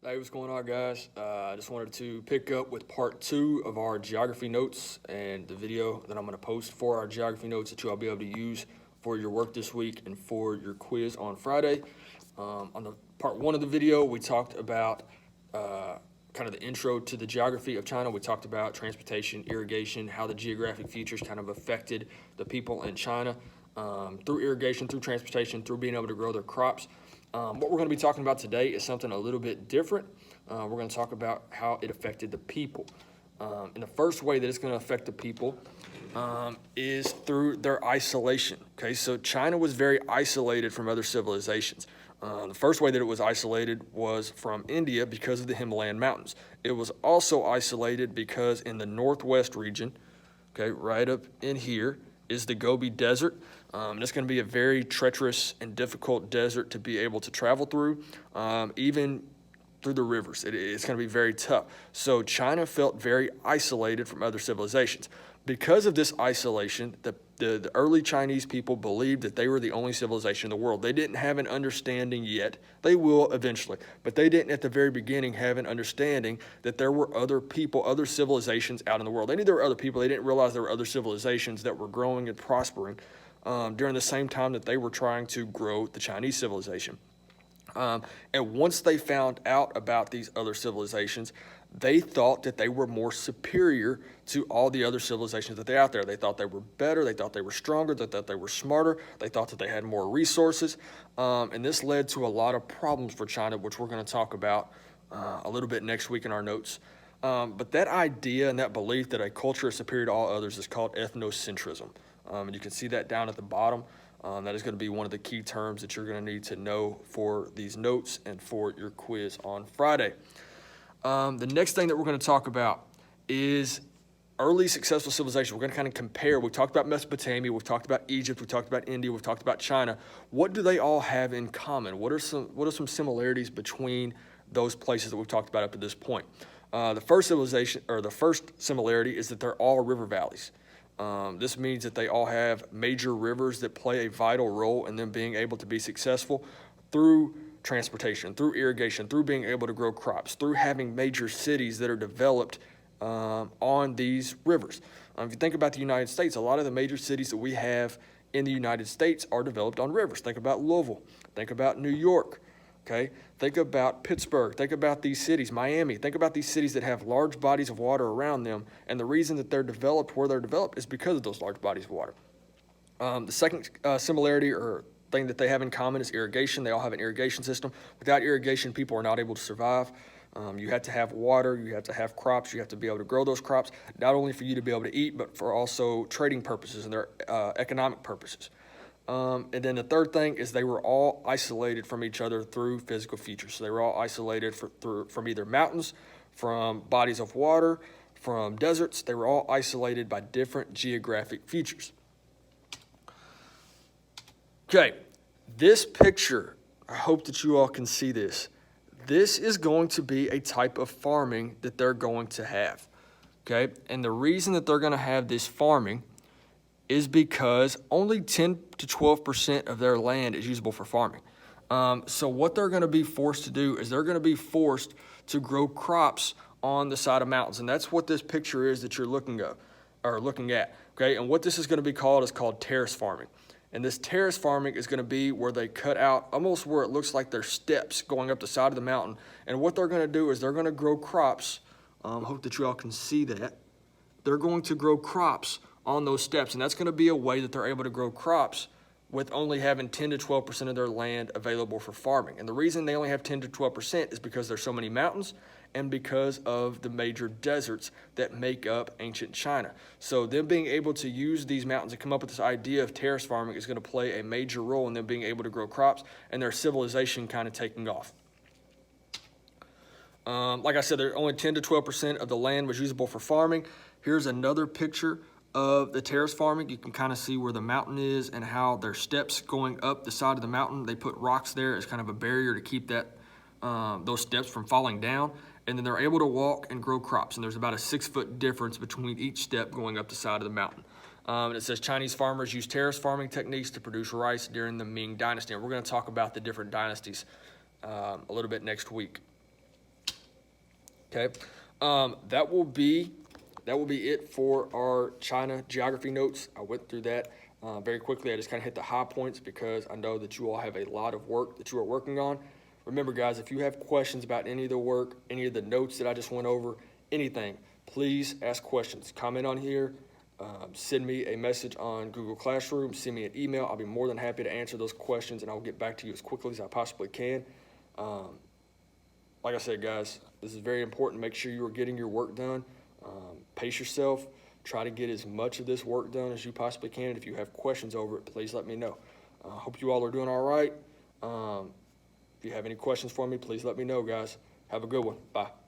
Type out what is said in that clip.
Hey, what's going on, guys? I just wanted to pick up with part 2 of our geography notes and the video that I'm going to post for our geography notes that you'll be able to use for your work this week and for your quiz on Friday. On the part 1 of the video, we talked about kind of the intro to the geography of China. We talked about transportation, irrigation, how the geographic features kind of affected the people in China through irrigation, through transportation, through being able to grow their crops. What we're going to be talking about today is something a little bit different. We're going to talk about how it affected the people. And the first way that it's going to affect the people is through their isolation. Okay, so China was very isolated from other civilizations. The first way that it was isolated was from India because of the Himalayan mountains. It was also isolated because in the northwest region, okay, right up in here, is the Gobi Desert. It's going to be a very treacherous and difficult desert to be able to travel through, even through the rivers. It's going to be very tough. So China felt very isolated from other civilizations. Because of this isolation, the early Chinese people believed that they were the only civilization in the world. They didn't have an understanding yet. They will eventually. But they didn't at the very beginning have an understanding that there were other people, other civilizations out in the world. They knew there were other people. They didn't realize there were other civilizations that were growing and prospering during the same time that they were trying to grow the Chinese civilization. And once they found out about these other civilizations, they thought that they were more superior to all the other civilizations that they out there. They thought they were better. They thought they were stronger. They thought they were smarter. They thought that they had more resources. And this led to a lot of problems for China, which we're going to talk about a little bit next week in our notes. But that idea and that belief that a culture is superior to all others is called ethnocentrism. And you can see that down at the bottom. That is going to be one of the key terms that you're going to need to know for these notes and for your quiz on Friday. The next thing that we're going to talk about is early successful civilization. We're going to kind of compare. We've talked about Mesopotamia. We've talked about Egypt. We've talked about India. We've talked about China. What do they all have in common? What are some similarities between those places that we've talked about up to this point? The first civilization, or the first similarity, is that they're all river valleys. This means that they all have major rivers that play a vital role in them being able to be successful through transportation, through irrigation, through being able to grow crops, through having major cities that are developed on these rivers. If you think about the United States, a lot of the major cities that we have in the United States are developed on rivers. Think about Louisville. Think about New York. Okay, think about Pittsburgh, think about these cities, Miami, think about these cities that have large bodies of water around them, and the reason that they're developed where they're developed is because of those large bodies of water. The second similarity or thing that they have in common is irrigation. They all have an irrigation system. Without irrigation, people are not able to survive. You have to have water, you have to have crops, you have to be able to grow those crops, not only for you to be able to eat, but for also trading purposes and their economic purposes. And then the third thing is they were all isolated from each other through physical features. So they were all isolated from either mountains, from bodies of water, from deserts. They were all isolated by different geographic features. Okay, this picture, I hope that you all can see this. This is going to be a type of farming that they're going to have. Okay, and the reason that they're going to have this farming is because only 10 to 12% of their land is usable for farming. So what they're going to be forced to do is they're going to be forced to grow crops on the side of mountains. And that's what this picture is that you're looking at. Okay, and what this is going to be called is called terrace farming. And this terrace farming is going to be where they cut out almost where it looks like there's steps going up the side of the mountain. And what they're going to do is they're going to grow crops. Hope that you all can see that. They're going to grow crops on those steps, and that's going to be a way that they're able to grow crops with only having 10 to 12% of their land available for farming. And the reason they only have 10 to 12% is because there's so many mountains and because of the major deserts that make up ancient China. So them being able to use these mountains and come up with this idea of terrace farming is going to play a major role in them being able to grow crops and their civilization kind of taking off. Like I said, there only 10 to 12% of the land was usable for farming. Here's another picture of the terrace farming. You can kind of see where the mountain is and how there's steps going up the side of the mountain. They put rocks there as kind of a barrier to keep that those steps from falling down. And then they're able to walk and grow crops. And there's about a 6-foot difference between each step going up the side of the mountain. And it says Chinese farmers use terrace farming techniques to produce rice during the Ming Dynasty. And we're going to talk about the different dynasties a little bit next week. Okay, that will be it for our China geography notes. I went through that very quickly. I just kind of hit the high points because I know that you all have a lot of work that you are working on. Remember, guys, if you have questions about any of the work, any of the notes that I just went over, anything, please ask questions. Comment on here. Send me a message on Google Classroom. Send me an email. I'll be more than happy to answer those questions, and I'll get back to you as quickly as I possibly can. Like I said, guys, this is very important. Make sure you are getting your work done. Pace yourself. Try to get as much of this work done as you possibly can. And if you have questions over it, please let me know. Hope you all are doing all right. If you have any questions for me, please let me know, guys. Have a good one. Bye.